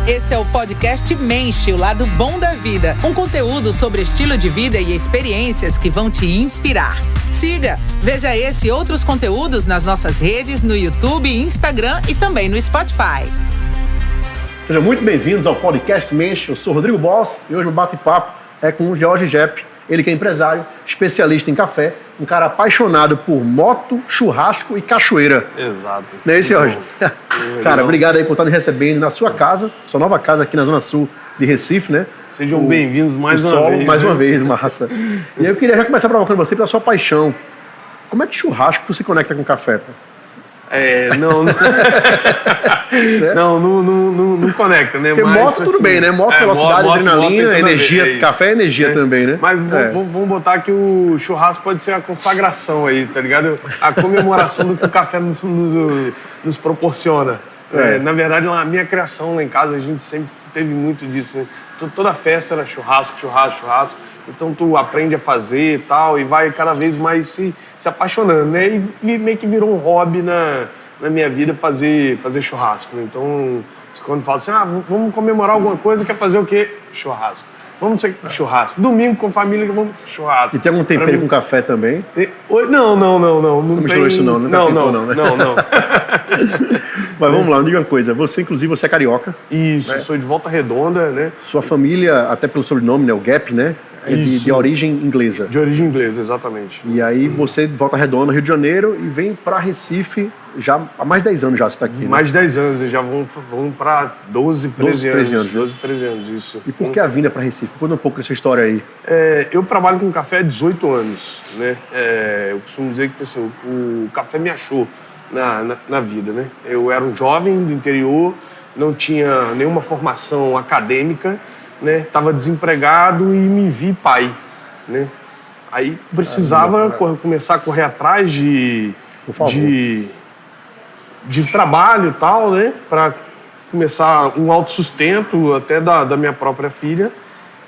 Esse é o podcast Menche, o lado bom da vida. Um conteúdo sobre estilo de vida e experiências que vão te inspirar. Siga, veja esse e outros conteúdos nas nossas redes, no YouTube, Instagram e também no Spotify. Sejam muito bem-vindos ao podcast Menche. Eu sou Rodrigo Boss e hoje o bate-papo é com o Jorge Jepp. Ele que é empresário, especialista em café, um cara apaixonado por moto, churrasco e cachoeira. Exato. Não é isso, Jorge? Cara, obrigado aí por estar nos recebendo na sua casa, sua nova casa aqui na Zona Sul de Recife, né? Sejam bem-vindos mais uma vez. Mais uma vez, massa. E aí eu queria já começar provocando você pela sua paixão. Como é que churrasco se conecta com café? Pô? Não conecta, né? Porque mas, moto tudo bem, né? Moto, velocidade, adrenalina, energia, café é energia também, né? Mas vamos botar que o churrasco pode ser a consagração aí, tá ligado? A comemoração do que o café nos proporciona. Na verdade, a minha criação lá em casa, a gente sempre teve muito disso, né? Toda festa era churrasco. Então tu aprende a fazer e tal, e vai cada vez mais se apaixonando, né? E meio que virou um hobby na minha vida fazer churrasco, né? Então, quando fala assim, vamos comemorar alguma coisa, quer fazer o quê? Churrasco. Vamos ser churrasco. Domingo com família, vamos churrasco. E tem algum tempero com café também? Não. Não misturou isso não, né? Não. Mas vamos lá, me diga uma coisa. Você é carioca. Isso, né? Sou de Volta Redonda, né? Sua família, até pelo sobrenome, né? O Gap, né? É de origem inglesa. De origem inglesa, exatamente. E aí você Volta Redonda, Rio de Janeiro, e vem para Recife já há mais de 10 anos já você está aqui, né? Mais de 10 anos, e já vão para 12, 13 anos. 12, 13 anos, isso. E por que a vinda para Recife? Conta um pouco dessa história aí. Eu trabalho com café há 18 anos, né? Eu costumo dizer que assim, o café me achou na vida, né? Eu era um jovem do interior, não tinha nenhuma formação acadêmica, né? Estava desempregado e me vi pai, né? Aí precisava começar a correr atrás de trabalho e tal, né? Para começar um autossustento até da minha própria filha.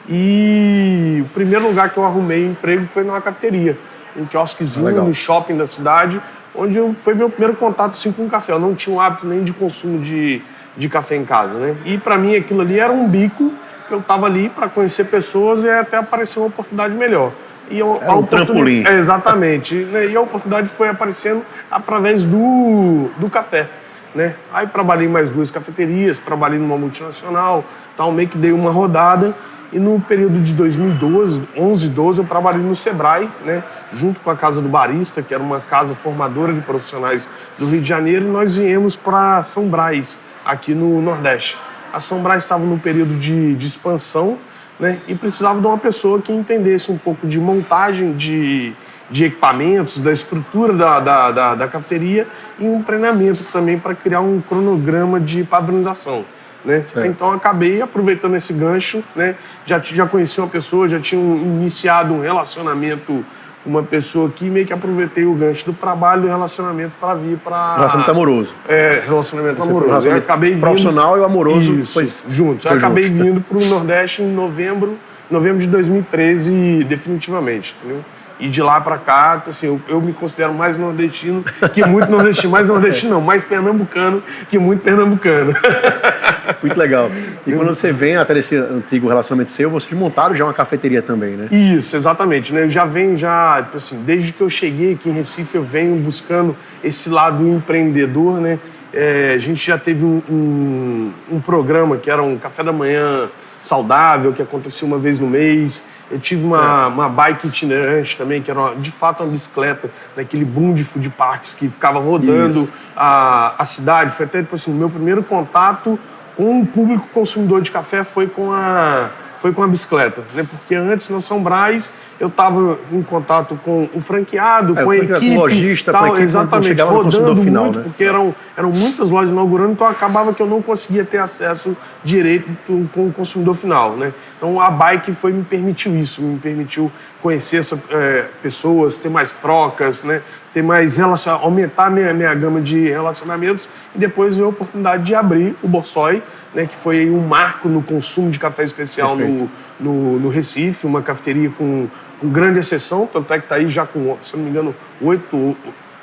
E o primeiro lugar que eu arrumei emprego foi numa cafeteria, um quiosquezinho no shopping da cidade, onde foi meu primeiro contato assim, com café. Eu não tinha o hábito nem de consumo de café em casa, né? E para mim aquilo ali era um bico que eu estava ali para conhecer pessoas e até aparecer uma oportunidade melhor. E um trampolim. Exatamente. Né? E a oportunidade foi aparecendo através do café, né? Aí trabalhei em mais 2 cafeterias, trabalhei numa multinacional, tal, meio que dei uma rodada. E no período de 2012, 2012, eu trabalhei no Sebrae, né? Junto com a Casa do Barista, que era uma casa formadora de profissionais do Rio de Janeiro, e nós viemos para São Brás, aqui no Nordeste. A São Brás estava num período de expansão, né? E precisava de uma pessoa que entendesse um pouco de montagem de equipamentos, da estrutura da cafeteria e um treinamento também para criar um cronograma de padronização, né? Então acabei aproveitando esse gancho, né? Já conheci uma pessoa, já tinha iniciado um relacionamento com uma pessoa aqui, meio que aproveitei o gancho do trabalho e do relacionamento para vir para... Relacionamento amoroso. Relacionamento amoroso. Eu acabei vindo... Profissional e o amoroso juntos. Eu acabei vindo para o Nordeste em novembro de 2013, definitivamente, entendeu? E de lá para cá, assim, eu me considero mais nordestino que muito nordestino. Mais pernambucano que muito pernambucano. Muito legal. E quando você vem até esse antigo relacionamento seu, vocês montaram já uma cafeteria também, né? Isso, exatamente. Né? Eu já venho, assim, desde que eu cheguei aqui em Recife, eu venho buscando esse lado empreendedor, né? A gente já teve um programa que era um café da manhã saudável, que acontecia uma vez no mês. Eu tive uma bike itinerante também, que era de fato uma bicicleta, naquele boom de food parks que ficava rodando a cidade. Foi até, tipo assim, o meu primeiro contato com o público consumidor de café foi com a bicicleta, né? Porque antes, na São Brás, eu estava em contato com o franqueado, com a equipe, com lojista, tal, com a equipe, exatamente, rodando final, muito, né? Porque eram muitas lojas inaugurando, então acabava que eu não conseguia ter acesso direito com o consumidor final, né? Então a bike me permitiu isso, me permitiu conhecer pessoas, ter mais trocas, né? Ter mais aumentar minha gama de relacionamentos, e depois veio a oportunidade de abrir o Borsoi, né? Que foi um marco no consumo de café especial no Recife, uma cafeteria com grande exceção, tanto é que está aí já com, se não me engano,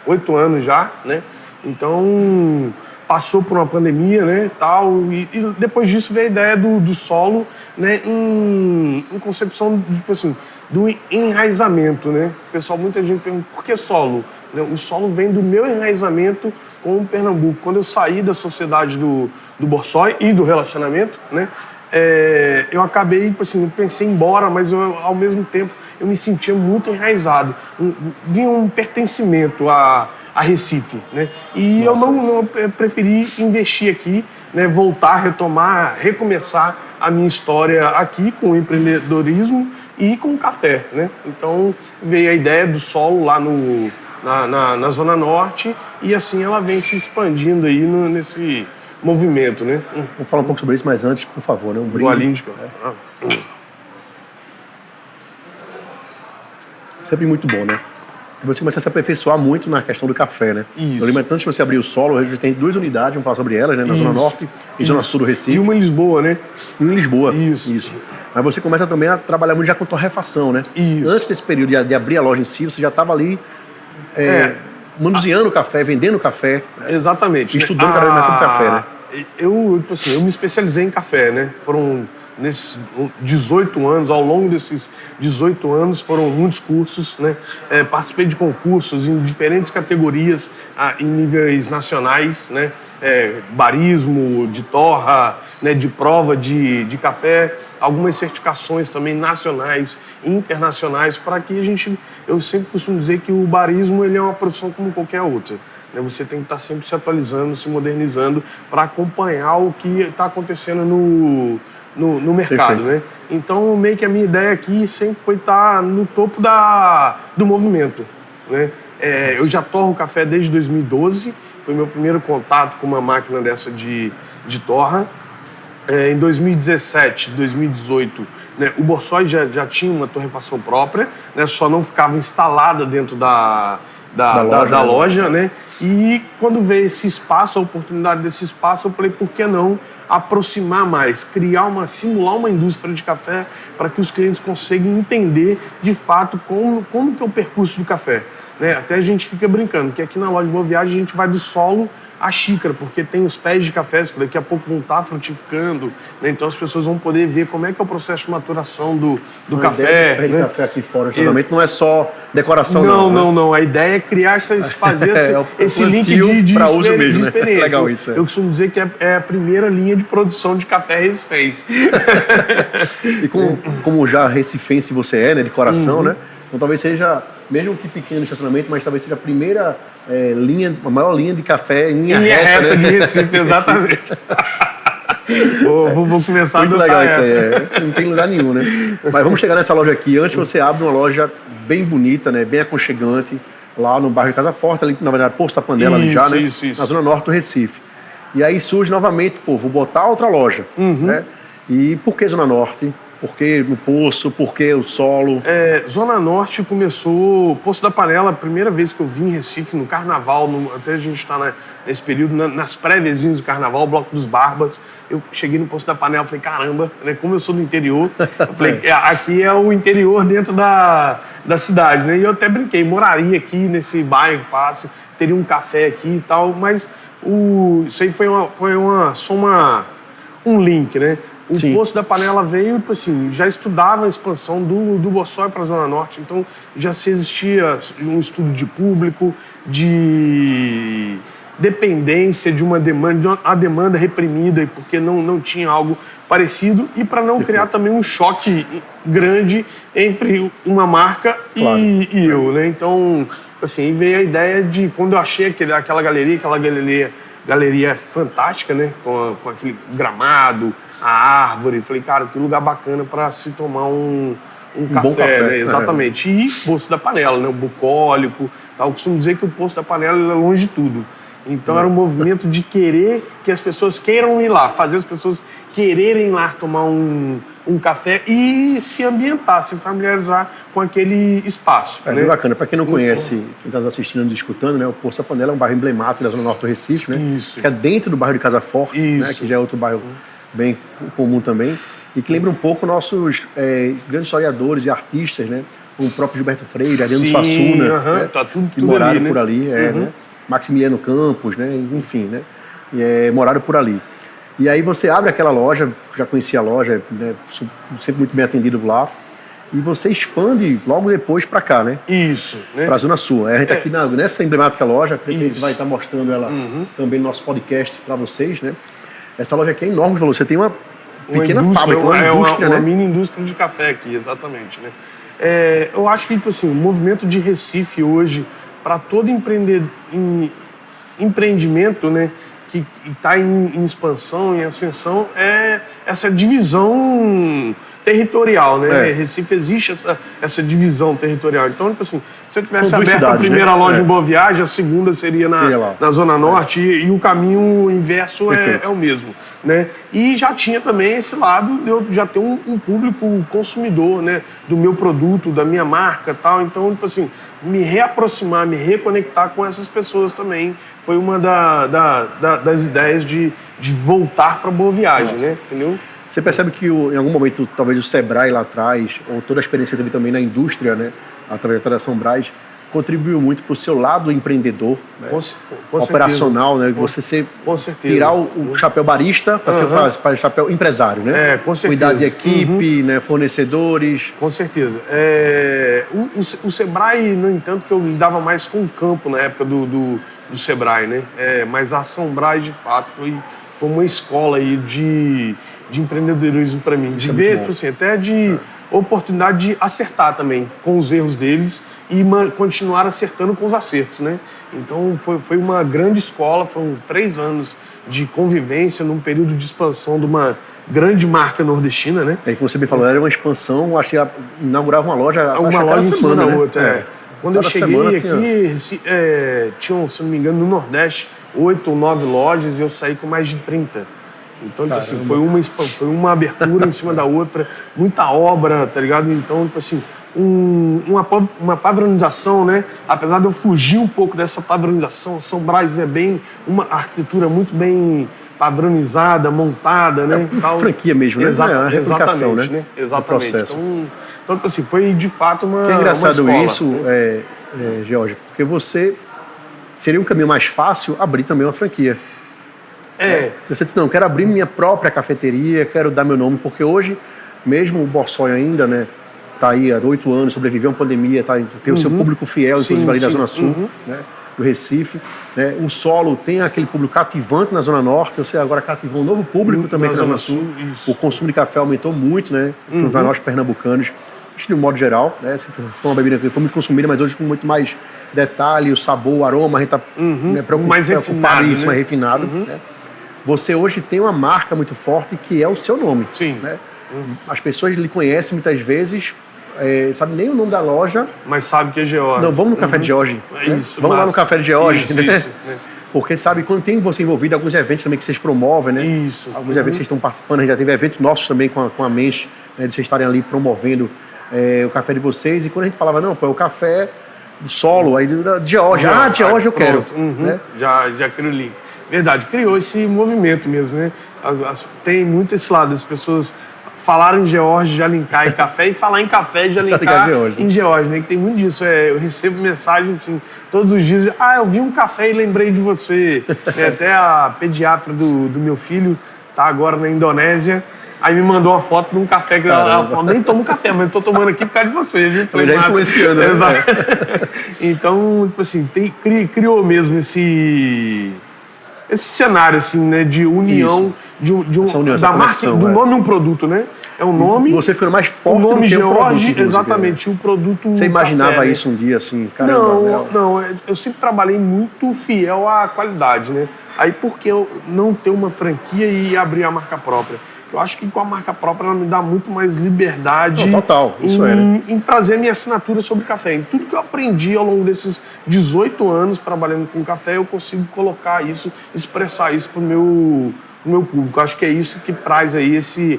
8 anos já, né? Então, passou por uma pandemia, né, tal, e depois disso veio a ideia do solo, né, em concepção, tipo assim, do enraizamento, né? Pessoal, muita gente pergunta, por que solo? O solo vem do meu enraizamento com o Pernambuco. Quando eu saí da sociedade do Borsoi e do relacionamento, né, eu acabei, assim, eu pensei em ir embora, mas ao mesmo tempo eu me sentia muito enraizado. Vinha um pertencimento a Recife, né? E eu preferi investir aqui, né, voltar, retomar, recomeçar a minha história aqui com o empreendedorismo e com o café, né? Então veio a ideia do solo lá na Zona Norte e assim ela vem se expandindo aí nesse movimento, né? Vamos falar um pouco sobre isso, mas antes, por favor, né? Um brinde. Golinho de café. Sempre muito bom, né? Você começa a se aperfeiçoar muito na questão do café, né? Isso. Eu lembro, antes de você abrir o solo, a gente tem 2 unidades, vamos falar sobre elas, né? Na Zona Norte e Zona Sul do Recife. E uma em Lisboa, né? E em Lisboa. Isso. Mas você começa também a trabalhar muito já com torrefação, né? Isso. Antes desse período de abrir a loja em si, você já estava ali manuseando o café, vendendo café. Exatamente. Estudando cada vez mais sobre café, né? Eu me especializei em café, né? Foram nesses 18 anos, ao longo desses 18 anos, foram muitos cursos, né? Participei de concursos em diferentes categorias, em níveis nacionais, né? Barismo, de torra, né? De prova de café, algumas certificações também nacionais e internacionais, para que eu sempre costumo dizer que o barismo ele é uma profissão como qualquer outra. Você tem que estar sempre se atualizando, se modernizando para acompanhar o que está acontecendo no mercado, né? Então, meio que a minha ideia aqui sempre foi estar no topo do movimento, né? Eu já torro café desde 2012, foi meu primeiro contato com uma máquina dessa de torra. Em 2017, 2018, né, o Borsoi já tinha uma torrefação própria, né, só não ficava instalada dentro da loja, né? E quando veio esse espaço, a oportunidade desse espaço, eu falei, por que não aproximar mais, simular uma indústria de café para que os clientes consigam entender, de fato, como que é o percurso do café, né? Até a gente fica brincando, que aqui na loja Boa Viagem a gente vai do solo à xícara, porque tem os pés de cafés que daqui a pouco vão estar frutificando, né? Então as pessoas vão poder ver como é que é o processo de maturação do café. A ideia de café aqui fora, geralmente, não é só decoração, não. A ideia é criar fazer esse link de uso mesmo, de experiência. Né? Legal isso. Eu costumo dizer que é a primeira linha de produção de café recifense. E como já recifense você é, né, de coração, né? Então talvez seja, mesmo que pequeno estacionamento, mas talvez seja a primeira a maior linha de café em linha reta, né? De Recife, exatamente. Vou começar muito a legal essa. Isso aí, não tem lugar nenhum, né? Mas vamos chegar nessa loja aqui. Antes você abre uma loja bem bonita, né? Bem aconchegante, lá no bairro de Casa Forte, ali, na verdade, Posto da Panela ali já, né? Isso. Na Zona Norte do Recife. E aí surge novamente, vou botar outra loja, né? E por que Zona Norte? Por que no Poço? Por que o solo? Zona Norte começou... Poço da Panela, a primeira vez que eu vim em Recife, no Carnaval, até a gente está nesse período, nas prévias do Carnaval, o Bloco dos Barbas, eu cheguei no Poço da Panela e falei, caramba, né, como eu sou do interior, eu falei, aqui é o interior dentro da cidade, né? E eu até brinquei, moraria aqui nesse bairro fácil, teria um café aqui e tal, mas isso aí foi um link, né? O Poço da Panela veio, assim, já estudava a expansão do Borsoi para a Zona Norte, então já se existia um estudo de público, de dependência de uma demanda reprimida, porque não tinha algo parecido, e para não criar também um choque grande entre uma marca e eu, né? Então, assim, veio a ideia de, quando eu achei aquela galeria fantástica, né? Com aquele gramado, a árvore. Falei, cara, que lugar bacana para se tomar um café, bom café, né? Exatamente. E Poço da Panela, né? O bucólico. Eu costumo dizer que o Poço da Panela é longe de tudo. Então era um movimento de querer que as pessoas queiram ir lá, fazer as pessoas quererem ir lá tomar um café e se ambientar, se familiarizar com aquele espaço. É, né? Bem bacana. Para quem não conhece, quem está nos assistindo e escutando, né, o Poço da Panela é um bairro emblemático da Zona Norte do Recife, né? Isso. Que é dentro do bairro de Casa Forte, né, que já é outro bairro bem comum também, e que lembra um pouco nossos grandes historiadores e artistas, né? O próprio Gilberto Freire, Ariano Suassuna, né? Tá tudo que moraram ali, né? por ali, né? Maximiliano Campos, né? Enfim, né? moraram por ali. E aí você abre aquela loja, já conhecia a loja, né, sempre muito bem atendido lá, e você expande logo depois para cá, né? Isso, né? Para a Zona Sul. A gente aqui nessa emblemática loja, que a gente vai estar mostrando ela também no nosso podcast para vocês, né? Essa loja aqui é enorme, você tem uma pequena fábrica, uma indústria, né? Uma mini indústria de café aqui, exatamente, né? Eu acho que, tipo assim, o movimento de Recife hoje, para todo empreendimento, né, que está em expansão, em ascensão, é essa divisão territorial, né? Recife existe essa divisão territorial. Então, tipo assim, se eu tivesse aberto a primeira loja em Boa Viagem, a segunda seria na Zona Norte e o caminho inverso é o mesmo, né? E já tinha também esse lado de eu já ter um público consumidor, né? Do meu produto, da minha marca e tal. Então, tipo assim, me reaproximar, me reconectar com essas pessoas também foi uma das ideias de voltar para Boa Viagem, né? Entendeu? Você percebe que em algum momento, talvez o Sebrae lá atrás, ou toda a experiência que teve também na indústria, né, através da Tradição Brás, contribuiu muito para o seu lado empreendedor, né, com operacional, né, você tirar o chapéu barista para o chapéu empresário, né? Com certeza. Cuidar de equipe, né, fornecedores. Com certeza. O Sebrae, no entanto, que eu lidava mais com o campo na época do Sebrae, né? Mas a Ação Brás, de fato, foi uma escola aí de empreendedorismo para mim, de ver, assim, até de oportunidade de acertar também com os erros deles e continuar acertando com os acertos, né? Então foi uma grande escola, foram 3 anos de convivência num período de expansão de uma grande marca nordestina, né? Como você me falou, era uma expansão, acho que inaugurava uma loja em cima da outra, né? Quando eu cheguei aqui, tinham, se não me engano, no Nordeste, 8 ou 9 lojas e eu saí com mais de 30. Então, tipo assim, foi uma abertura em cima da outra, muita obra, tá ligado? Então, tipo assim, uma padronização, né? Apesar de eu fugir um pouco dessa padronização, São Brás é uma arquitetura muito bem padronizada, montada, né? Franquia mesmo, né? Exatamente, né? Exatamente. Então, tipo assim, foi de fato uma Que é engraçado uma escola, isso, né? Jorge, porque você seria um caminho mais fácil abrir também uma franquia. Você disse, não, quero abrir minha própria cafeteria, quero dar meu nome, porque hoje, mesmo o Borsoi ainda, né, tá aí há 8 anos, sobreviveu a uma pandemia, tem o seu público fiel, inclusive ali da Zona Sul, né, do Recife, né, o Solo tem aquele público cativante na Zona Norte, você agora cativou um novo público também na Zona Sul, o consumo de café aumentou muito, né, para nós pernambucanos, acho que de um modo geral, né, foi uma bebida que foi muito consumida, mas hoje com muito mais detalhe, o sabor, o aroma, a gente tá mais refinado, isso, mais refinado, né? Você hoje tem uma marca muito forte que é o seu nome. Sim. Né? As pessoas lhe conhecem muitas vezes, sabe nem o nome da loja. Mas sabe que é George. Não, vamos no Café de George. Né? Isso, vamos lá no Café de George. Né? Isso. Porque sabe, quando tem você envolvido, alguns eventos também que vocês promovem, né? Isso. Alguns eventos que vocês estão participando, a gente já teve eventos nossos também com a Mensch, né, de vocês estarem ali promovendo o café de vocês. E quando a gente falava, não, pô, é o café do Solo, aí de George. George eu quero. Né? Já criou o link. Verdade, criou esse movimento mesmo, né? Tem muito esse lado, as pessoas falarem em George, já linkar em café, e falar em café, já linkar em George, né? Que tem muito disso. Eu recebo mensagens assim, todos os dias, eu vi um café e lembrei de você. Até a pediatra do meu filho tá agora na Indonésia, aí me mandou uma foto de um café que ela falou, nem tomo café, mas eu tô tomando aqui por causa de você, viu? Falei, já influenciando, né? Então, tipo assim, criou mesmo esse cenário, assim, né, de união, da marca, do nome um produto, né? É um nome... Você ficou mais forte o nome do que George, produto, exatamente, o produto. Você imaginava café, isso um dia, assim, caramba? Não, eu sempre trabalhei muito fiel à qualidade, né? Aí por que eu não ter uma franquia e abrir a marca própria? Eu acho que com a marca própria ela me dá muito mais liberdade em trazer minha assinatura sobre café. Em tudo que eu aprendi ao longo desses 18 anos trabalhando com café, eu consigo colocar isso, expressar isso para o meu público. Eu acho que é isso que traz aí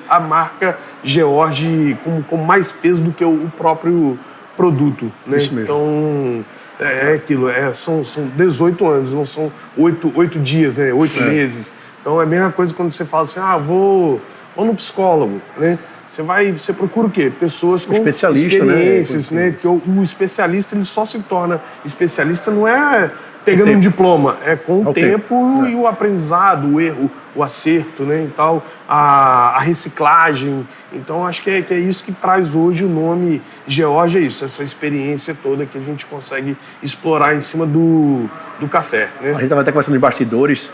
a marca George com mais peso do que o próprio produto. Né? Isso mesmo. Então, é aquilo, são 18 anos, não são 8 dias, né? 8 meses. Então é a mesma coisa quando você fala assim, vou no psicólogo, né? Você procura o quê? Pessoas com experiências, né? Que o especialista ele só se torna especialista não é pegando um diploma, com o Ao tempo e o aprendizado, o erro, o acerto, né? Então, a reciclagem. Então, acho que é isso que traz hoje o nome George, é isso, essa experiência toda que a gente consegue explorar em cima do café, né? A gente estava até conversando de bastidores,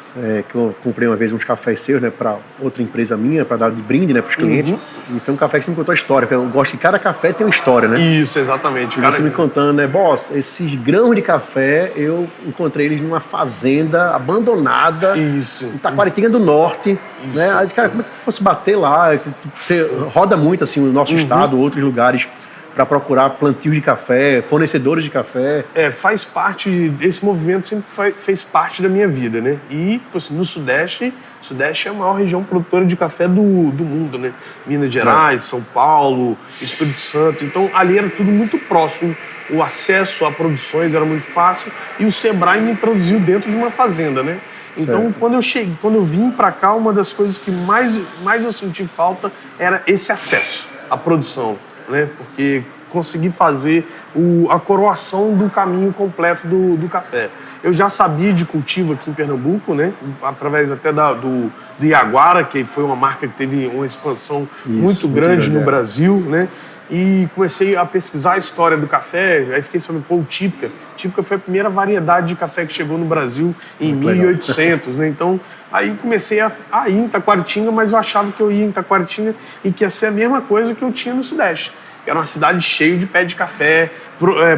que eu comprei uma vez uns cafés seus, né, para outra empresa minha, para dar de brinde, né, para os clientes. E foi um café que você me contou a história, porque eu gosto que cada café tem uma história, né? Isso, exatamente. E você me contando, né, boss, esses grãos de café, eu encontrei eles numa fazenda abandonada, isso, em Taquaritinga do Norte, isso, né? Aí, cara, como é que fosse bater lá? Você roda muito, assim, o nosso estado, outros lugares, para procurar plantios de café, fornecedores de café. Faz parte, esse movimento sempre fez parte da minha vida, né? E, assim, no Sudeste é a maior região produtora de café do mundo, né? Minas Gerais, São Paulo, Espírito Santo. Então, ali era tudo muito próximo. O acesso a produções era muito fácil e o Sebrae me introduziu dentro de uma fazenda, né? Então, quando eu vim para cá, uma das coisas que mais eu senti falta era esse acesso à produção, né? Porque consegui fazer a coroação do caminho completo do café. Eu já sabia de cultivo aqui em Pernambuco, né? Através até do Iaguara, que foi uma marca que teve uma expansão muito grande no Brasil, né? E comecei a pesquisar a história do café, aí fiquei sabendo, o Típica. Típica foi a primeira variedade de café que chegou no Brasil em 1800, né? Então, aí comecei a ir em Taquaritinga, mas eu achava que eu ia em Taquaritinga e que ia ser a mesma coisa que eu tinha no Sudeste. Que era uma cidade cheia de pé de café,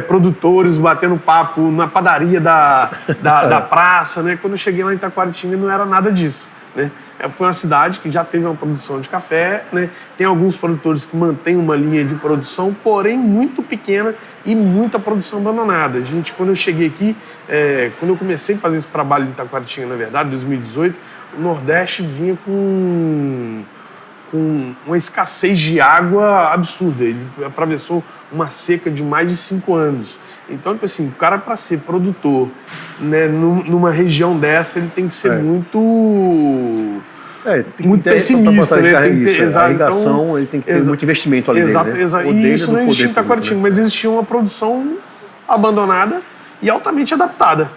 produtores batendo papo na padaria da praça, né? Quando eu cheguei lá em Taquaritinga não era nada disso, né? Foi uma cidade que já teve uma produção de café, né? Tem alguns produtores que mantêm uma linha de produção, porém muito pequena e muita produção abandonada. Quando eu cheguei aqui, quando eu comecei a fazer esse trabalho em Taquaritinga, na verdade, em 2018, o Nordeste vinha com uma escassez de água absurda. Ele atravessou uma seca de mais de 5 anos. Então, assim, o cara, para ser produtor, né, numa região dessa, ele tem que ser muito pessimista, né? Tem que ter, a irrigação, ele tem que ter muito investimento ali dentro, né? Exato. E isso não existia em Taquaritinga, mas existia uma produção abandonada e altamente adaptada.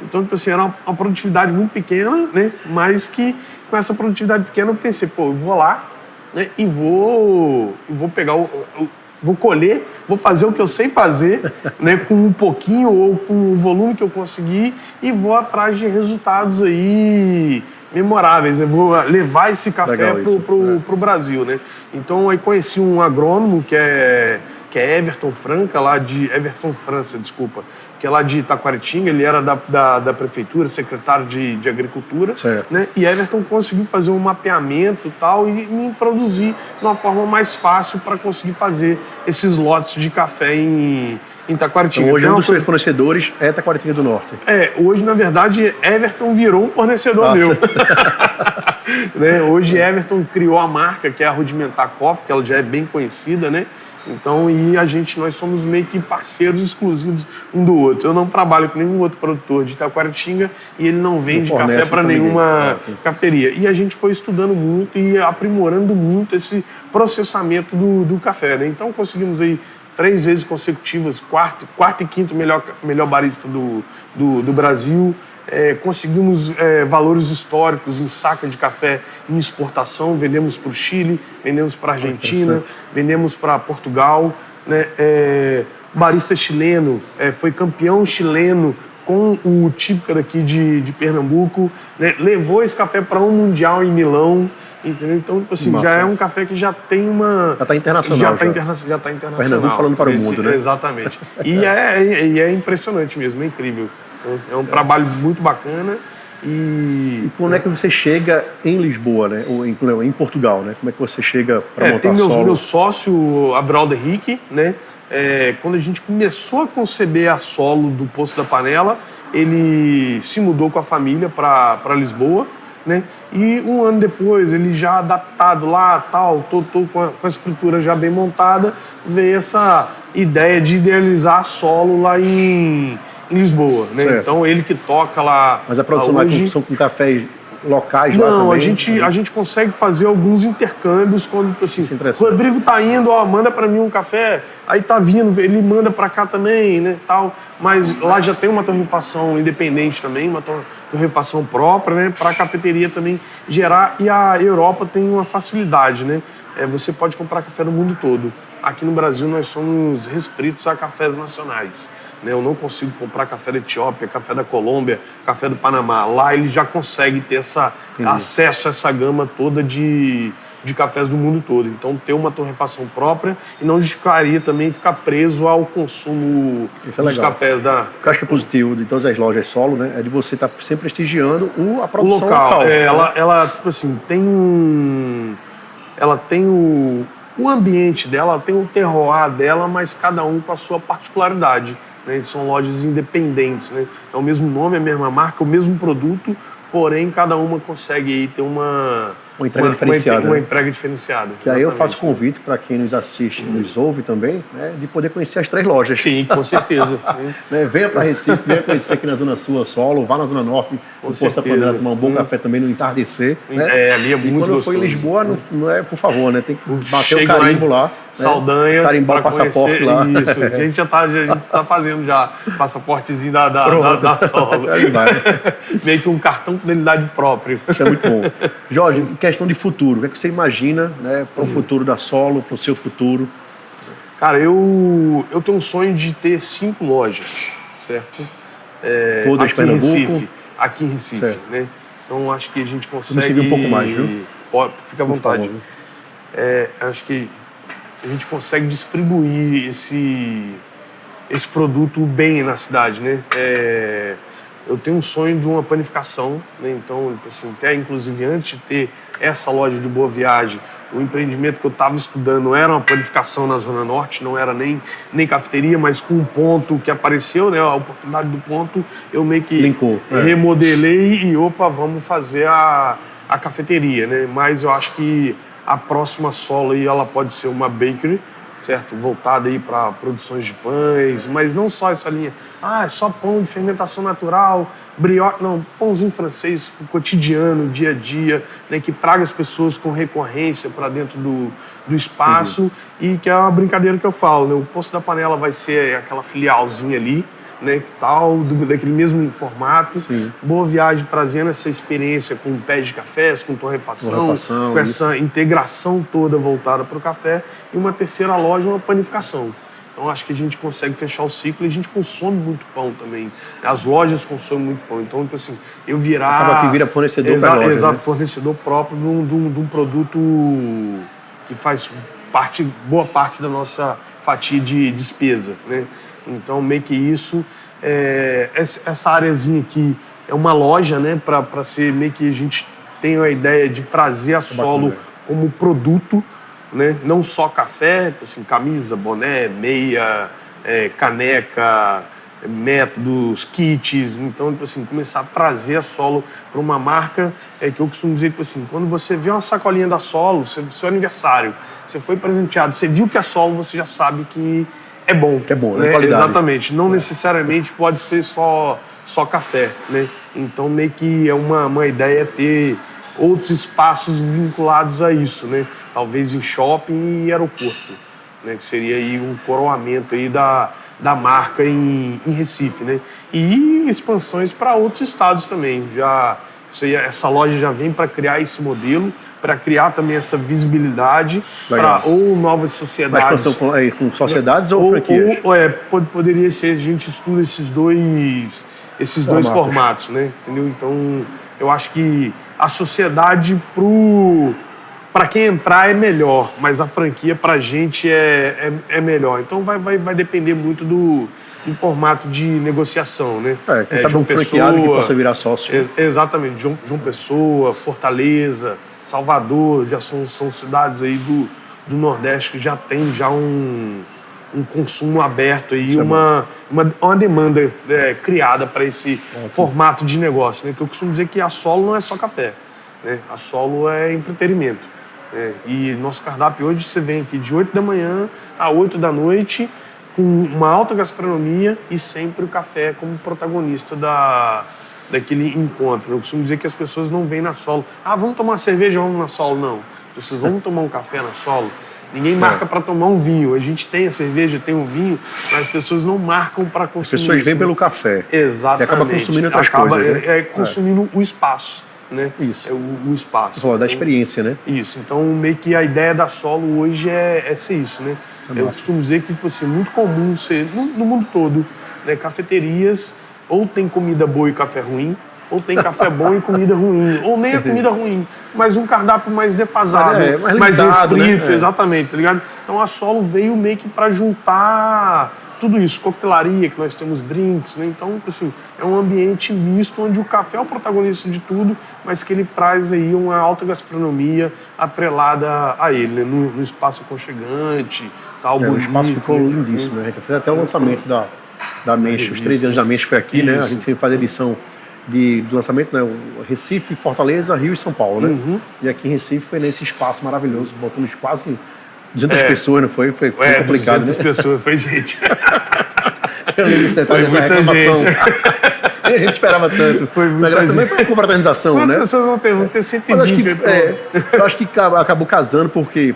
Então, tipo assim, era uma produtividade muito pequena, né? Mas que com essa produtividade pequena eu pensei, eu vou lá, né? E vou pegar vou colher, vou fazer o que eu sei fazer, né? Com um pouquinho ou com o volume que eu conseguir e vou atrás de resultados aí memoráveis. Eu vou levar esse café pro Brasil, né? Então, aí conheci um agrônomo que é Everton França, que é lá de Taquaritinga, ele era da prefeitura, secretário de Agricultura, né? E Everton conseguiu fazer um mapeamento e tal e me introduzir de uma forma mais fácil para conseguir fazer esses lotes de café em Taquaritinga. Então, hoje um dos seus fornecedores é Taquaritinga do Norte. Hoje, na verdade, Everton virou um fornecedor meu. Né? Hoje, Everton criou a marca, que é a Rudimentar Coffee, que ela já é bem conhecida, né? Então, nós somos meio que parceiros exclusivos um do outro. Eu não trabalho com nenhum outro produtor de Taquaritinga e ele não vende café para nenhuma cafeteria. E a gente foi estudando muito e aprimorando muito esse processamento do café, né? Então, conseguimos aí 3 vezes consecutivas, quarto e quinto melhor barista do Brasil. Conseguimos valores históricos em saca de café em exportação, vendemos para o Chile, vendemos para a Argentina, vendemos para Portugal, né? Barista chileno, foi campeão chileno com o Típica daqui de Pernambuco, né? Levou esse café para um mundial em Milão, entendeu? Então, assim, já é um café que já tem uma... Já está internacional. Já está internacional. Pernambuco falando para o mundo, né? Exatamente. E é impressionante mesmo, é incrível. É um trabalho muito bacana. E como é que você chega em Lisboa, né? Ou em Portugal, né? Como é que você chega para montar tem solo? meu sócio, Abraldo Henrique, né? Quando a gente começou a conceber a solo do Poço da Panela, ele se mudou com a família para Lisboa, né? E um ano depois, ele já adaptado lá, tal, todo com a estrutura já bem montada, veio essa ideia de idealizar a solo lá em Lisboa, né? Então ele que toca lá. Mas a produção hoje são com cafés locais lá também? Não, a gente consegue fazer alguns intercâmbios quando, assim, Isso é interessante. Rodrigo tá indo, manda para mim um café, aí tá vindo, ele manda para cá também, né, tal. Mas lá já tem uma torrefação independente também, uma torrefação própria, né, para a cafeteria também gerar. E a Europa tem uma facilidade, né? Você pode comprar café no mundo todo. Aqui no Brasil nós somos restritos a cafés nacionais. Eu não consigo comprar café da Etiópia, café da Colômbia, café do Panamá. Lá ele já consegue ter acesso a essa gama toda de cafés do mundo todo. Então, ter uma torrefação própria e não justificaria também ficar preso ao consumo dos cafés da... O que eu acho que é positivo de todas as lojas solo, né, é de você estar sempre prestigiando a produção local. local. Ela tipo assim, ela tem o ambiente dela, ela tem o terroir dela, mas cada um com a sua particularidade. Né? São lojas independentes, né? É o mesmo nome, a mesma marca, o mesmo produto, porém cada uma consegue aí ter uma entrega diferenciada. Uma entrega diferenciada. Que aí eu faço convite para quem nos assiste, nos ouve também, né, de poder conhecer as 3 lojas. Sim, com certeza. Né, venha para Recife, venha conhecer aqui na Zona Sul solo, vá na Zona Norte, no Poço da Panela, tomar um bom café também no entardecer. Né? Ali é muito gostoso. gostoso. Quando for em Lisboa, não é, por favor, né, tem que bater Chega o carimbo lá. Saldanha. Né, carimbar o passaporte lá. Isso, a gente já tá fazendo já passaportezinho da solo. Meio que um cartão de fidelidade próprio. Isso é muito bom. Jorge, questão de futuro, o que você imagina, né, para o futuro da Solo, para o seu futuro? Cara, eu tenho um sonho de ter 5 lojas, certo? Todas aqui em Recife. Aqui em Recife, certo. Né? Então acho que a gente consegue... Me um pouco mais, viu? Fica à vontade. Acho que a gente consegue distribuir esse produto bem na cidade, né? Eu tenho um sonho de uma panificação, né? Então, assim, até inclusive antes de ter essa loja de Boa Viagem, o empreendimento que eu estava estudando era uma panificação na Zona Norte, não era nem cafeteria, mas com um ponto que apareceu, né? A oportunidade do ponto, eu meio que remodelei e, vamos fazer a cafeteria, né? Mas eu acho que a próxima Solo aí, ela pode ser uma bakery, certo? Voltada aí para produções de pães, mas não só essa linha, é só pão de fermentação natural, brioche, não, pãozinho francês cotidiano, dia a dia, né, que traga as pessoas com recorrência para dentro do espaço e que é uma brincadeira que eu falo, né? O Poço da Panela vai ser aquela filialzinha ali, né, daquele mesmo formato. Sim. Boa Viagem trazendo essa experiência com pés de cafés, com torrefação com essa integração toda voltada para o café, e uma terceira loja, uma panificação. Então acho que a gente consegue fechar o ciclo e a gente consome muito pão também. As lojas consomem muito pão. Então, assim, eu virar... Acaba que vira fornecedor para a loja, exato, né? Fornecedor próprio de um produto que faz boa parte da nossa fatia de despesa, né? Então, meio que isso, essa areazinha aqui é uma loja, né? Para ser meio que a gente tem a ideia de trazer a Solo como produto, né? Não só café, assim, camisa, boné, meia, caneca, métodos, kits. Então, assim, começar a trazer a Solo para uma marca que eu costumo dizer, assim, quando você vê uma sacolinha da Solo, seu aniversário, você foi presenteado, você viu que é Solo, você já sabe que é bom. Que é bom, né? Qualidade. Exatamente. Não necessariamente pode ser só café, né? Então, meio que é uma ideia ter outros espaços vinculados a isso, né? Talvez em shopping e aeroporto, né? Que seria aí um coroamento aí da marca em Recife, né? E expansões para outros estados também. Essa loja já vem para criar esse modelo, para criar também essa visibilidade para ou novas sociedades. Mas com sociedades ou franquias? Poderia ser, a gente estuda esses dois formatos, né? Entendeu? Então, eu acho que a sociedade para quem entrar é melhor, mas a franquia para a gente é melhor. Então vai depender muito do formato de negociação, né? Quem sabe um franqueado que possa virar sócio. Exatamente. João Pessoa, Fortaleza, Salvador, já são cidades aí do Nordeste que já tem um consumo aberto aí, uma demanda criada para esse formato de negócio, né? Que eu costumo dizer que a Solo não é só café, né? A Solo é entretenimento. E nosso cardápio hoje, você vem aqui de 8 da manhã a 8 da noite, com uma alta gastronomia e sempre o café como protagonista daquele encontro. Eu costumo dizer que as pessoas não vêm na solo. Ah, vamos tomar uma cerveja, vamos na solo. Não. As pessoas vão tomar um café na solo. Ninguém marca para tomar um vinho. A gente tem a cerveja, tem o vinho, mas as pessoas não marcam para consumir. As pessoas vêm pelo café. Exatamente. E acaba consumindo outras coisas. Né? Consumindo o espaço. Né? Isso. O espaço. Você falou da experiência, né? Isso. Então, meio que a ideia da solo hoje é ser isso, né? Eu costumo dizer que, tipo assim, é muito comum ser, no mundo todo, né, cafeterias ou tem comida boa e café ruim, ou tem café bom e comida ruim, ou nem a comida ruim, mas um cardápio mais defasado, mais restrito, né? Exatamente, tá ligado? Então a Solo veio meio que para juntar tudo isso, coquetelaria, que nós temos drinks, né? Então, assim, é um ambiente misto onde o café é o protagonista de tudo, mas que ele traz aí uma alta gastronomia atrelada a ele, né? No espaço aconchegante, tal, bonito. O espaço ficou lindíssimo, né? A gente fez até o lançamento da Mensch, os 13 anos da Mensch foi aqui, né? A gente sempre faz a edição do lançamento, né? Recife, Fortaleza, Rio e São Paulo, né? E aqui em Recife foi nesse espaço maravilhoso, botamos quase 200 pessoas, não foi? Foi complicado, 200 pessoas, foi gente. Eu lembro esse detalhe dessa reclamação. A gente esperava tanto. Foi muita gente. Também foi uma confraternização, né? As pessoas vão ter 120. Eu acho que acabou casando porque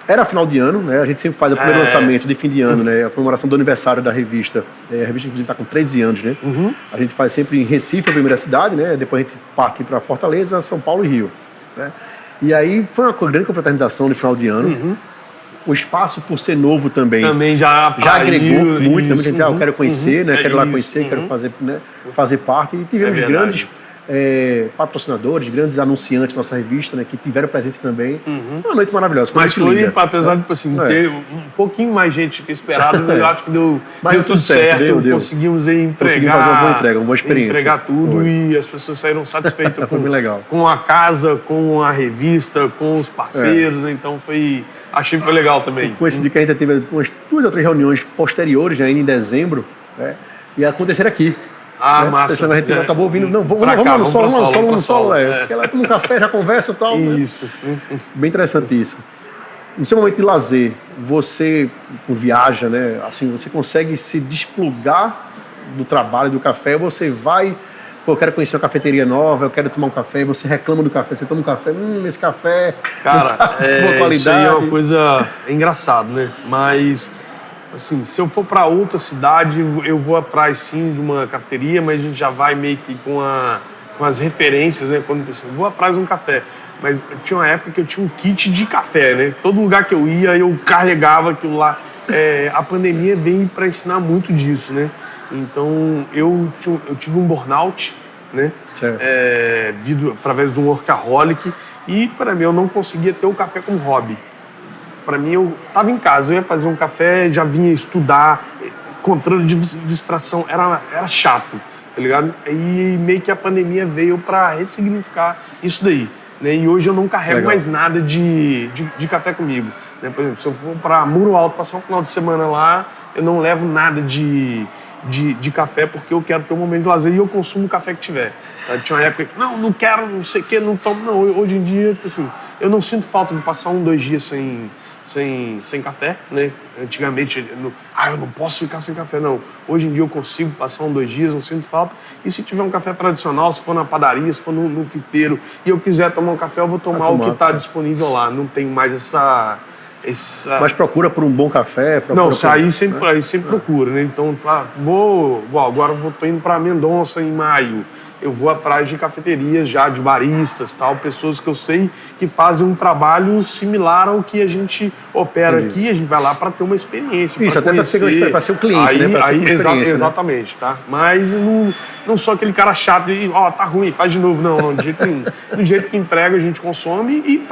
era final de ano, né? A gente sempre faz o primeiro lançamento de fim de ano, né? A comemoração do aniversário da revista. A revista, inclusive, está com 13 anos, né? A gente faz sempre em Recife, a primeira cidade, né? Depois a gente parte para Fortaleza, São Paulo e Rio, né? E aí foi uma grande confraternização de final de ano. O espaço, por ser novo também já agregou muito. Muita gente, eu quero conhecer, né? Quero ir lá conhecer, quero fazer, né? Fazer parte. E tivemos grandes patrocinadores, grandes anunciantes da nossa revista, né? Que tiveram presente também. Foi uma noite maravilhosa. Mas foi, apesar de assim, ter um pouquinho mais gente que esperado, eu acho que deu tudo certo. Conseguimos aí Conseguimos fazer uma boa entrega, uma boa experiência. Entregar tudo e as pessoas saíram satisfeitas legal. Com a casa, com a revista, com os parceiros. Então achei que foi legal também. Coincidiu que a gente teve umas 2 ou 3 reuniões posteriores, ainda em dezembro, né? E aconteceram aqui. Massa. A gente acabou vindo, vamos no solo. Porque lá toma um café, já conversa e tal. Isso. Bem interessante isso. No seu momento de lazer, você viaja, né? Assim, você consegue se desplugar do trabalho, do café, você vai... Pô, eu quero conhecer uma cafeteria nova, eu quero tomar um café, você reclama do café, você toma um café, esse café... Cara, boa qualidade. Isso aí é uma coisa... É engraçado, né? Mas... Assim, se eu for para outra cidade, eu vou atrás sim de uma cafeteria, mas a gente já vai meio que com as referências, né? Quando eu vou atrás de um café. Mas tinha uma época que eu tinha um kit de café, né? Todo lugar que eu ia, eu carregava aquilo lá. A pandemia veio para ensinar muito disso, né? Então, eu tive um burnout, né? Através de um workaholic. E, para mim, eu não conseguia ter o café como hobby. Para mim, eu estava em casa, eu ia fazer um café, já vinha estudar, controle de distração, era chato, tá ligado? E meio que a pandemia veio para ressignificar isso daí, né? E hoje eu não carrego mais nada de café comigo, né? Por exemplo, se eu for para Muro Alto, passar um final de semana lá, eu não levo nada de café porque eu quero ter um momento de lazer e eu consumo o café que tiver. Tinha uma época que, não quero, não sei o que, não tomo. Não, hoje em dia, assim, eu não sinto falta de passar 1, 2 dias sem café, né? Antigamente, eu não posso ficar sem café, não. Hoje em dia eu consigo passar 1, 2 dias, não sinto falta. E se tiver um café tradicional, se for na padaria, se for no fiteiro, e eu quiser tomar um café, eu vou tomar o que está disponível lá. Não tenho mais essa... Mas procura por um bom café? Aí sempre procura, né? Então, agora tô indo para Mendonça em maio. Eu vou atrás de cafeterias já, de baristas, tal, pessoas que eu sei que fazem um trabalho similar ao que a gente opera aqui. A gente vai lá para ter uma experiência. Isso, até para ser o cliente, né? Exatamente, tá? Mas não sou aquele cara chato e, tá ruim, faz de novo. Não, de jeito nenhum. Do jeito que entrega, a gente consome e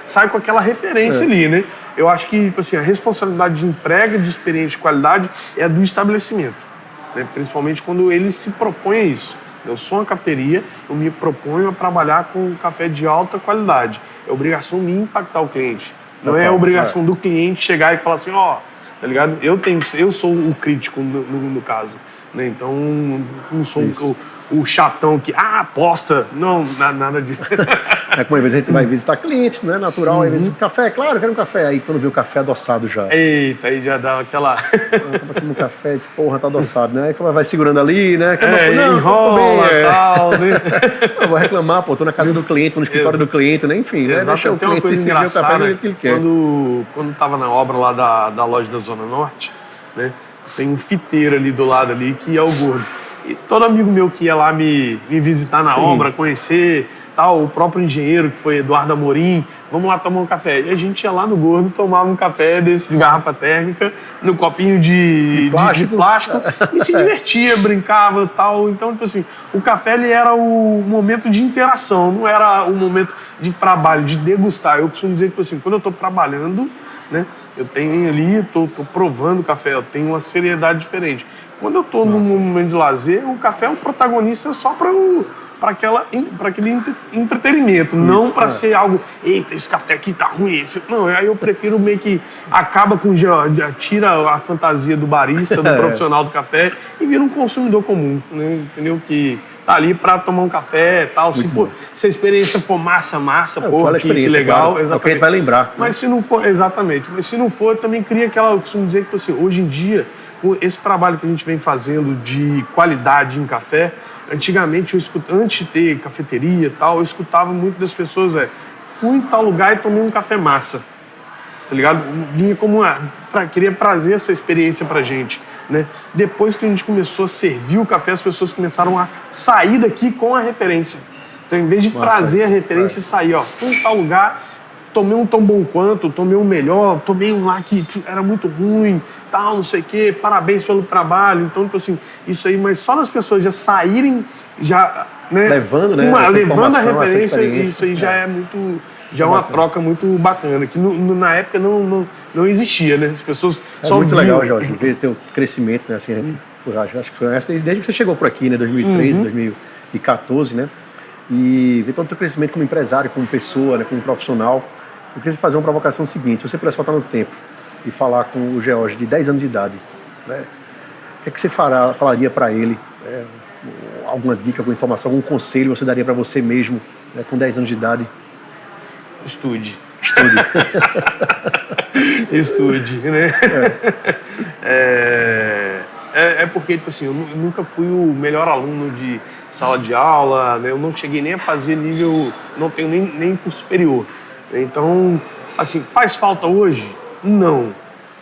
sai com aquela referência ali, né? Eu acho que, assim, a responsabilidade de entrega de experiência de qualidade é do estabelecimento, né? Principalmente quando ele se propõe a isso. Eu sou uma cafeteria, eu me proponho a trabalhar com café de alta qualidade. É obrigação minha impactar o cliente. Não é obrigação do cliente chegar e falar assim, tá ligado? Eu sou o crítico no caso. né? Então, não sou o chatão que, aposta. Não, nada disso. Como às vezes a gente vai visitar clientes, não é natural, às vezes café, claro, eu quero um café. Aí quando vê o café adoçado já. Eita, aí já dá aquela... Acaba tomando um café e diz, porra, tá adoçado, né? Aí vai segurando ali, né? Não, enrola e tal, né? Eu vou reclamar, pô, tô na casa do cliente, no escritório do cliente, né? Enfim, né? Deixa o cliente uma coisa engraçada, o café do jeito que ele quer. Quando tava na obra lá da loja da Zona Norte, né? Tem um fiteiro ali do lado ali que é o Gordo. E todo amigo meu que ia lá me visitar na obra, conhecer, tal, o próprio engenheiro, que foi Eduardo Amorim, vamos lá tomar um café. E a gente ia lá no Gordo, tomava um café desse de garrafa térmica, no copinho de plástico e se divertia, brincava e tal. Então, tipo assim, o café ele era o momento de interação, não era o momento de trabalho, de degustar. Eu costumo dizer que, tipo assim, quando eu estou trabalhando, né, eu tenho ali, estou provando o café, eu tenho uma seriedade diferente. Quando eu estou num momento de lazer, o café é o protagonista só para aquele entretenimento, não para ser algo, eita, esse café aqui tá ruim. Não, aí eu prefiro meio que acaba com, já tira a fantasia do barista, do profissional do café e vira um consumidor comum, né? Entendeu? Que tá ali para tomar um café e tal. Se a experiência for massa, porra, que legal. Claro. Exatamente. É o que a gente vai lembrar. Mas se não for, exatamente, mas se não for, também cria aquela, eu costumo dizer que assim, hoje em dia, esse trabalho que a gente vem fazendo de qualidade em café, antigamente, antes de ter cafeteria e tal, eu escutava muito das pessoas, fui em tal lugar e tomei um café massa, tá ligado? Vinha como queria trazer essa experiência pra gente, né? Depois que a gente começou a servir o café, as pessoas começaram a sair daqui com a referência. Então, em vez de trazer a referência e sair, fui em tal lugar, tomei um tão bom quanto, tomei um melhor, tomei um lá que era muito ruim, tal, não sei o quê, parabéns pelo trabalho. Então, tipo assim, isso aí, mas só das pessoas já saírem, já, né? Levando, né? Levando a referência, isso aí já é muito... Já é uma troca muito bacana, que na época não existia, né? As pessoas só muito legal, Jorge, ver teu crescimento, né? Assim, a gente, acho que foi desde que você chegou por aqui, né? 2013, 2014, né? E ver todo o teu crescimento como empresário, como pessoa, né? Como profissional. Eu queria fazer uma provocação seguinte: se você pudesse voltar no tempo e falar com o George de 10 anos de idade, né? O que é que você falaria para ele? Alguma dica, alguma informação, algum conselho você daria para você mesmo, né? Com 10 anos de idade? Estude, né? Porque, tipo assim, eu nunca fui o melhor aluno de sala de aula, né? Eu não cheguei nem a fazer nível, não tenho nem curso superior. Então, assim, faz falta hoje? Não.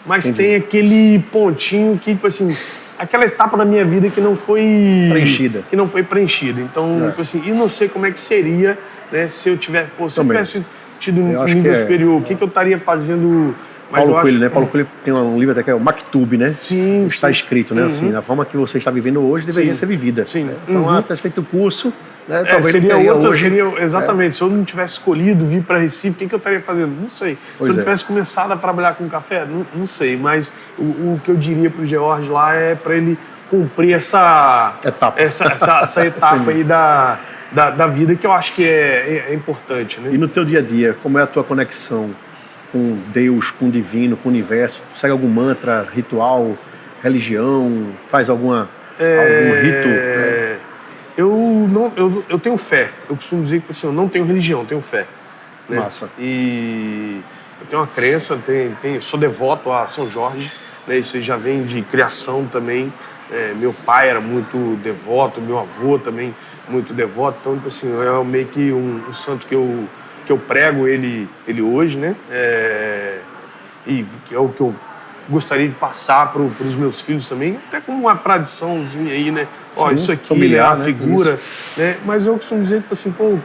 Mas tem aquele pontinho que, tipo assim, aquela etapa da minha vida que não foi preenchida. Então, tipo assim, e não sei como é que seria, né, se eu tivesse tido um nível superior, o que eu estaria fazendo. Mas Paulo Coelho, né? Paulo Coelho tem um livro até que é o Maktub, né? Sim. Está escrito, né? Assim, a forma que você está vivendo hoje deveria ser vivida. Sim. Né? Então, tivesse feito o curso, né? Talvez seria outra, hoje. Exatamente. Se eu não tivesse escolhido vir para Recife, o que eu estaria fazendo? Não sei. Se eu não tivesse começado a trabalhar com café, não sei. Mas o que eu diria para o George lá é para ele cumprir essa etapa aí da vida, que eu acho que é importante, né? E no teu dia a dia, como é a tua conexão com Deus, com o divino, com o universo? Segue algum mantra, ritual, religião? Faz algum rito? Eu tenho fé. Eu costumo dizer que assim, eu não tenho religião, eu tenho fé. Né? Massa. E eu tenho uma crença, sou devoto a São Jorge, né? Isso já vem de criação também. Meu pai era muito devoto, meu avô também muito devoto. Então, assim, é meio que um santo que eu prego ele hoje, né? E que é o que eu gostaria de passar para os meus filhos também, até como uma tradiçãozinha aí, né? Sim, isso aqui familiar, é a figura, né? Mas eu costumo dizer, assim, pô,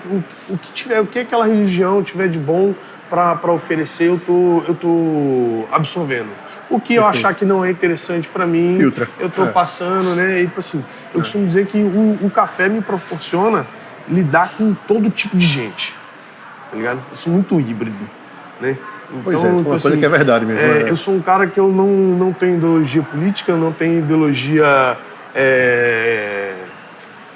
o que aquela religião tiver de bom para oferecer, eu tô absorvendo. O que eu achar que não é interessante para mim, filtra. Eu tô passando, né? E, assim, eu costumo dizer que o café me proporciona lidar com todo tipo de gente, tá ligado? Eu sou muito híbrido, né? Então, pois é, uma coisa que é verdade mesmo. Eu sou um cara que eu não tenho ideologia política, não tenho ideologia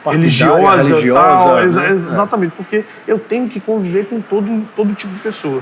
religiosa tal. Né? Exatamente, porque eu tenho que conviver com todo tipo de pessoa,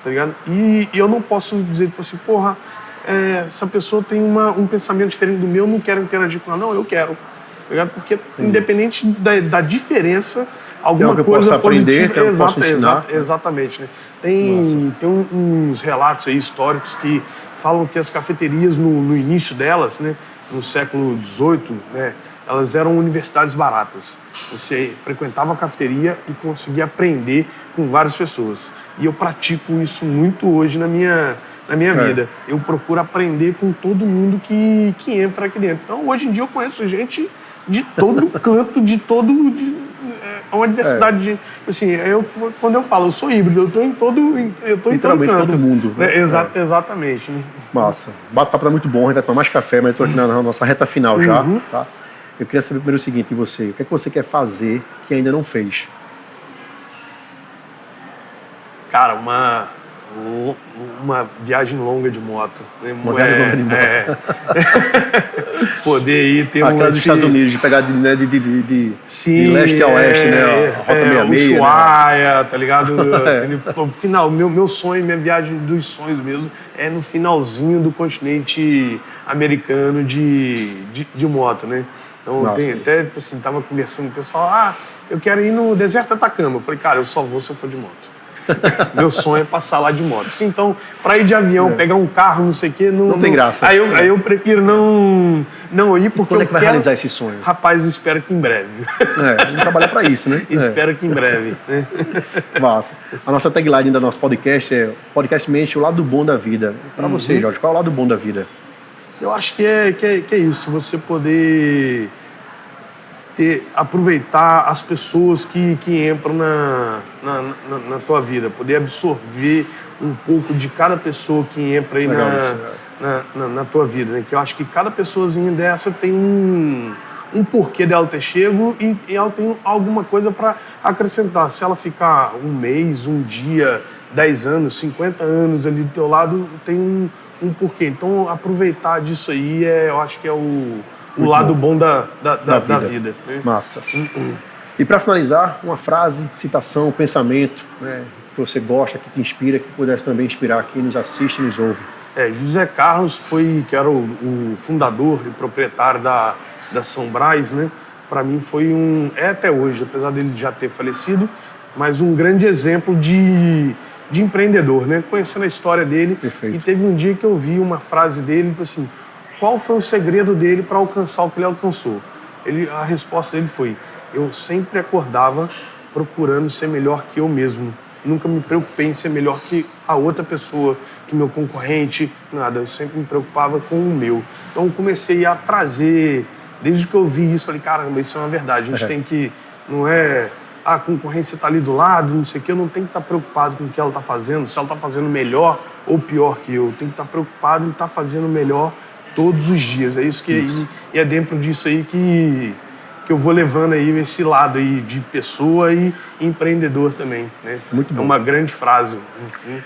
tá ligado? E eu não posso dizer, assim, porra, essa pessoa tem um pensamento diferente do meu, não quero interagir com ela. Não, eu quero. Tá ligado? Porque independente da diferença, alguma coisa aprender, positiva... posso ensinar. Exatamente. Né? Tem uns relatos aí históricos que falam que as cafeterias, no início delas, né, no século XVIII, né, elas eram universidades baratas. Você frequentava a cafeteria e conseguia aprender com várias pessoas. E eu pratico isso muito hoje na minha vida. Eu procuro aprender com todo mundo que entra aqui dentro. Então, hoje em dia, eu conheço gente de todo canto, é uma diversidade de... Assim, quando eu falo, eu sou híbrido, eu estou em todo canto. Todo mundo. Né? Exatamente. Massa. O bate-papo é muito bom, a gente vai tomar mais café, mas eu estou aqui na nossa reta final já, tá? Eu queria saber primeiro o seguinte, e você? O que é que você quer fazer que ainda não fez? Cara, uma viagem longa de moto. Né? Uma viagem longa de moto. Poder ir ter aquelas dos Estados Unidos, de pegar de leste a oeste, né? A Rota 66. Ushuaia, né? Tá ligado? No final, meu sonho, minha viagem dos sonhos mesmo, é no finalzinho do continente americano de moto, né? Então, até, assim, tava conversando com o pessoal, eu quero ir no deserto Atacama. Eu falei, cara, eu só vou se eu for de moto. Meu sonho é passar lá de moto. Então, para ir de avião, pegar um carro, não sei o quê... Não tem graça. Aí eu prefiro não ir, porque quando é que vai realizar esse sonho? Rapaz, espero que em breve. Vamos trabalhar para isso, né? Espero que em breve. Né? Massa. A nossa tagline do nosso podcast é: podcast mente o lado bom da vida. Para você, Jorge, qual é o lado bom da vida? Eu acho que é isso, você poder aproveitar as pessoas que entram na tua vida, poder absorver um pouco de cada pessoa que entra aí na tua vida, né? Que eu acho que cada pessoazinha dessa tem um porquê dela ter chego e ela tem alguma coisa para acrescentar. Se ela ficar um mês, um dia, 10 anos, 50 anos ali do teu lado, tem um porquê. Então, aproveitar disso aí, eu acho que é o lado bom da vida. Né? Massa. E para finalizar, uma frase, citação, pensamento, né, que você gosta, que te inspira, que pudesse também inspirar quem nos assiste e nos ouve. José Carlos que era o fundador e proprietário da São Brás, né? Para mim foi até hoje, apesar dele já ter falecido, mas um grande exemplo de empreendedor, né? Conhecendo a história dele. Perfeito. E teve um dia que eu vi uma frase dele, assim, qual foi o segredo dele para alcançar o que ele alcançou? A resposta dele foi: eu sempre acordava procurando ser melhor que eu mesmo. Nunca me preocupei em ser melhor que a outra pessoa, que meu concorrente, nada. Eu sempre me preocupava com o meu. Então eu comecei a trazer, desde que eu vi isso, falei, caramba, isso é uma verdade. A gente tem que, não é, a concorrência está ali do lado, não sei o quê, eu não tenho que estar preocupado com o que ela está fazendo, se ela está fazendo melhor ou pior que eu. Eu tenho que estar preocupado em estar fazendo melhor todos os dias. É isso que e é dentro disso aí que eu vou levando aí esse lado aí de pessoa e empreendedor também, né? Muito bom. É uma grande frase.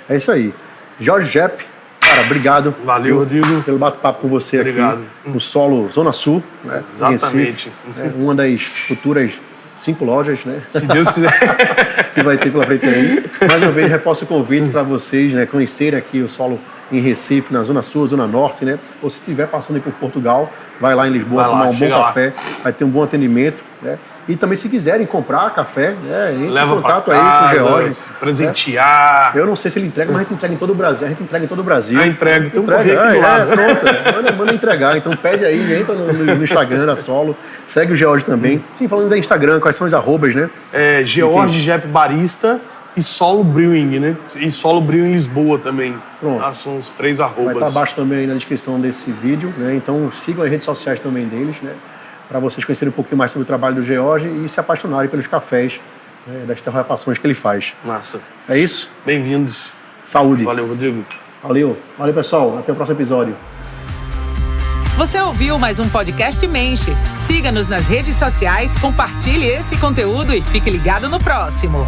É isso aí. Jorge Jepp, cara, obrigado. Valeu, Rodrigo. Pelo bate-papo com você aqui no solo Zona Sul, né? Exatamente. Recife, uma das futuras 5 lojas, né? Se Deus quiser. Que vai ter pela frente aí. Mais uma vez, reforço o convite para vocês, né, conhecerem aqui o solo em Recife, na Zona Sul, Zona Norte, né? Ou se estiver passando aí por Portugal, vai lá em Lisboa tomar um bom café, vai ter um bom atendimento, né? E também, se quiserem comprar café, né, entre em contato aí com o George. Presentear. Né? Eu não sei se ele entrega, mas a gente entrega em todo o Brasil. A gente entrega em todo o Brasil. Entrega, tem um correio aqui do lado. Pronto, manda entregar. Então pede aí, entra no Instagram da Solo, segue o George também. Sim, falando da Instagram, quais são os arrobas, né? George Jepp Barista e Solo Brewing, né? E Solo Brewing Lisboa também. Pronto. São os 3 arrobas. Vai estar abaixo também aí na descrição desse vídeo, né? Então sigam as redes sociais também deles, né? Para vocês conhecerem um pouquinho mais sobre o trabalho do George e se apaixonarem pelos cafés, né, das torrefações que ele faz. Massa. É isso? Bem-vindos. Saúde. Valeu, Rodrigo. Valeu, pessoal. Até o próximo episódio. Você ouviu mais um podcast Menche. Siga-nos nas redes sociais, compartilhe esse conteúdo e fique ligado no próximo.